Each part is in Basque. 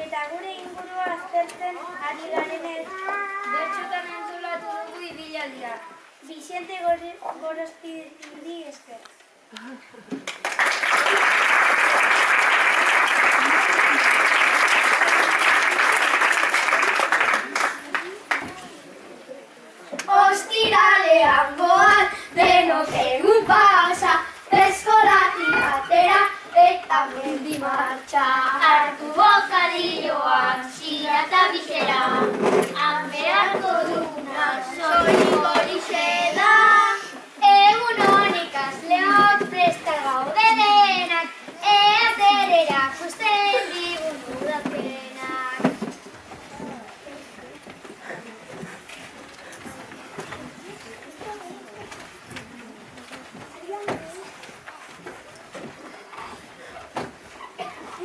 Eta gure ingurua aztertzen ari garenez, Bertxotan entzulatu dugu ibilaldia. Vicente Gorostiri esker. Ostiralean goaz, denok egun pasa, eskolatik atera eta mendi martxa. Hartu bokadilloan, sira eta bizera, han beharko duguna soilik horixe da. Egun honek asleok presta gaude denak, ea zer erakusten digun udapenak.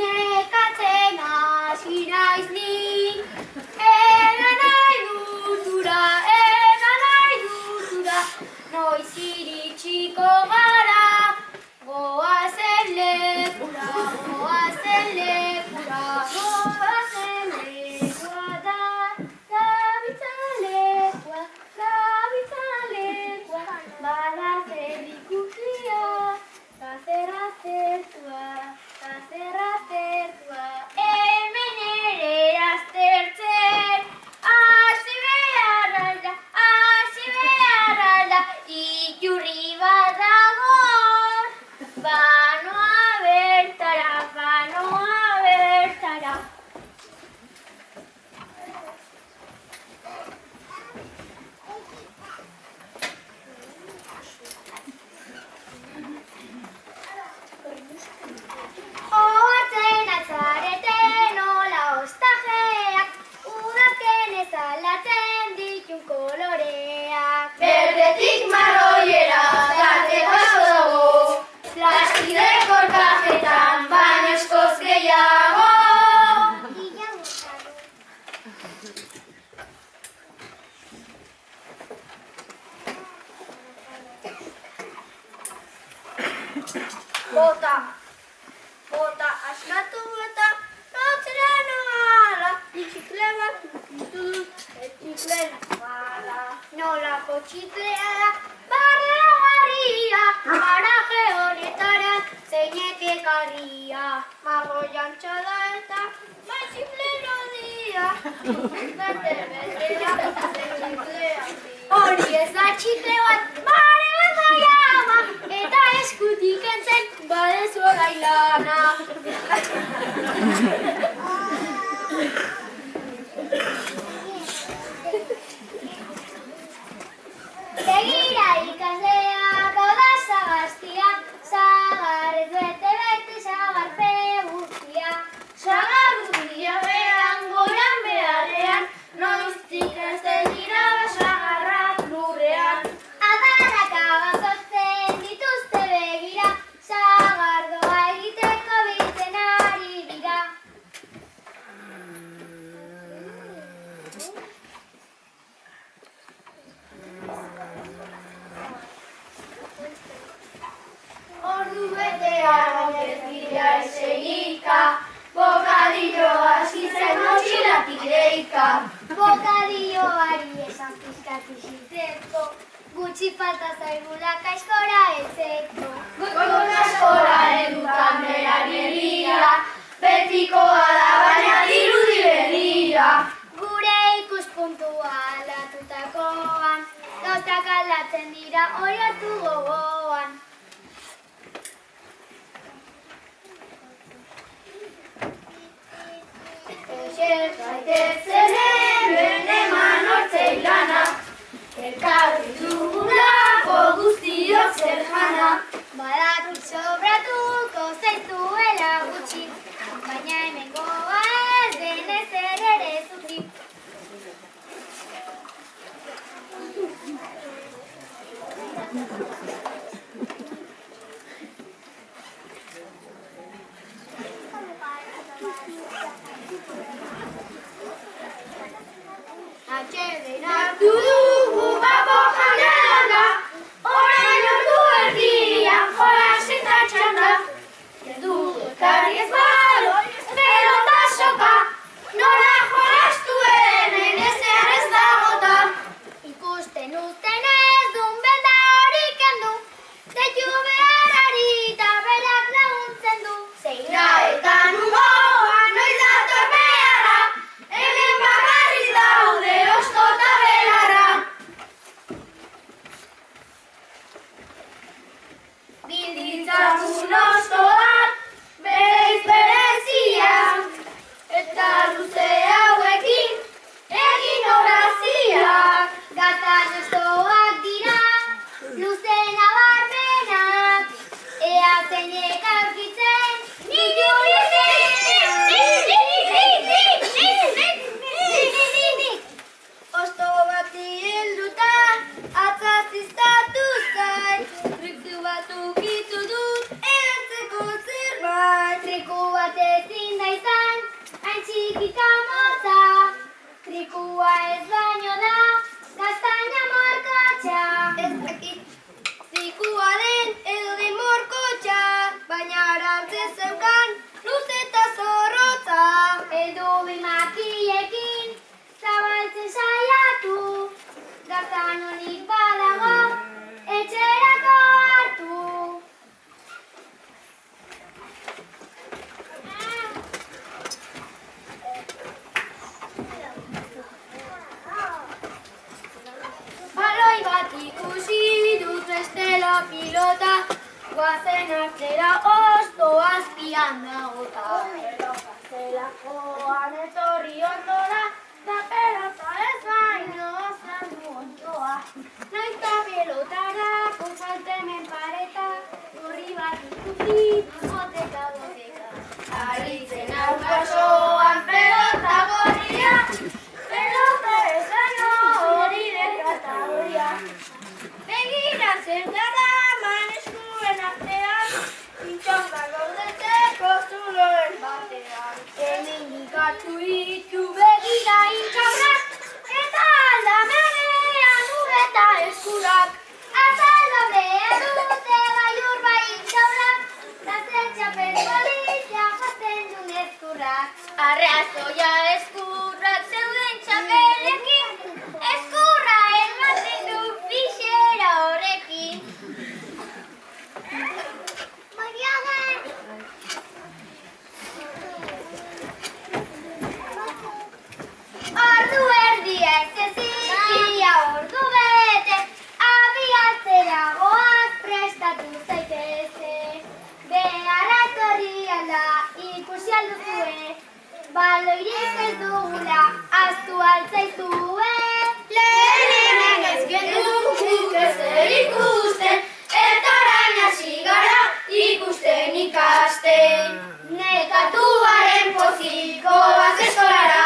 Nekatzen hasi naiz ni, ega nahi dutura, noiz iritsiko gara, goazen lekura, goazen lekura, goazen lekua da, gabitzan lekua, bada zer ikusia, zerra zertua. Hemen ere aztertzen, hasi beharra, iturri bat dago, banoa bertara. Oatzen atzareten nola ostajeak, udaken ezalatzen ditun koloreak. Berdetik marroiera tarteko asko dago, plastideko kajetan baino eskoz gehiago. Bota asmatu eta lotzera noala, txikle bat dut, txikle noala. Nolako txiklea da, barregarria, paraje honetara, zeinek ekarria. Marroian txada eta, bai txikle nodia, bete-betera, txiklea dia. Hori ez da txikle bat, eta eskutik entzen badezu orain lana. Begira ikasleak, hau da sagaztia, sagar ez bete, sagar guztia. Sagar guztia beran, goian beharrean, noiztik ikasten dira sagarrak lurrean. Adarrak abazotzen dituzte begira, sagardoa egiteko biltzen ari dira. Ordu betean ez dira esegika, bokadilloa zizen motxilatik deika. Bokadilloari esan pizkatu ziteko, gutxi falta zaigula kaizkora ezeko. Gona eskora edukan berari egia, betikoa da baina dirudi begira. Gure ikuspuntua aldatutakoan, gauzak aldatzen dira hori hartu gogoan. Eixer gaitezen hemen eman hortzei lana, elkarri dugulako guztiok zer jana. Badakit sobratuko zaizuela gutxi, baina hemen goa ez denez ere zuti. Atxeden hartu dugu babo jandela, orain ordu erdian jolas eta txanda. Ez dugu ekarri ez balo, pelota soka, Zikua ez baino da, gaztaina morkotxa. Ez dakit zikua den edo den morkotxa, baina arantze zeukan luze eta zorrotza. Edo bimakiekin, zabaltzen saiatu, gaztain honik badago, etxerako hartu. Baloi bat ikusi dut bestela pilota, guazen atzera osto azpian dagota. Zelakoan etorri ondola, da pelota ez baino zandu ondoa. Naita pelotarako saltemen pareta, gorri bat ikusi dut goteka goteka. Aritzen aukasoan pelota gorria, pelota ez baino hori den kategoria. Begira zer gara man eskuen artean, pintxonka gaudeteko zuloen batean. Hemendik hartu ditu begira intxaurak, eta aldamenean urreta eskurak. Azaldobea dute baiur bai intxaurak, gazten txapel polizia jaten duen eskurrak. Arrazoia eskurrak zeuden txapelekin, eskurra ematen du pixera horrekin. Ordu erdia ez ezizkia ordu bete, abiatzera goaz prestatu zaitezte. Beharra etorri alda ikusi alduzue, baloirik ez dugula aztu altzaizue. Lehenean ez genuen ezer ikusten, eta orain hasi gara ikusten ikasten. Nekatuaren Poziko az eskolara,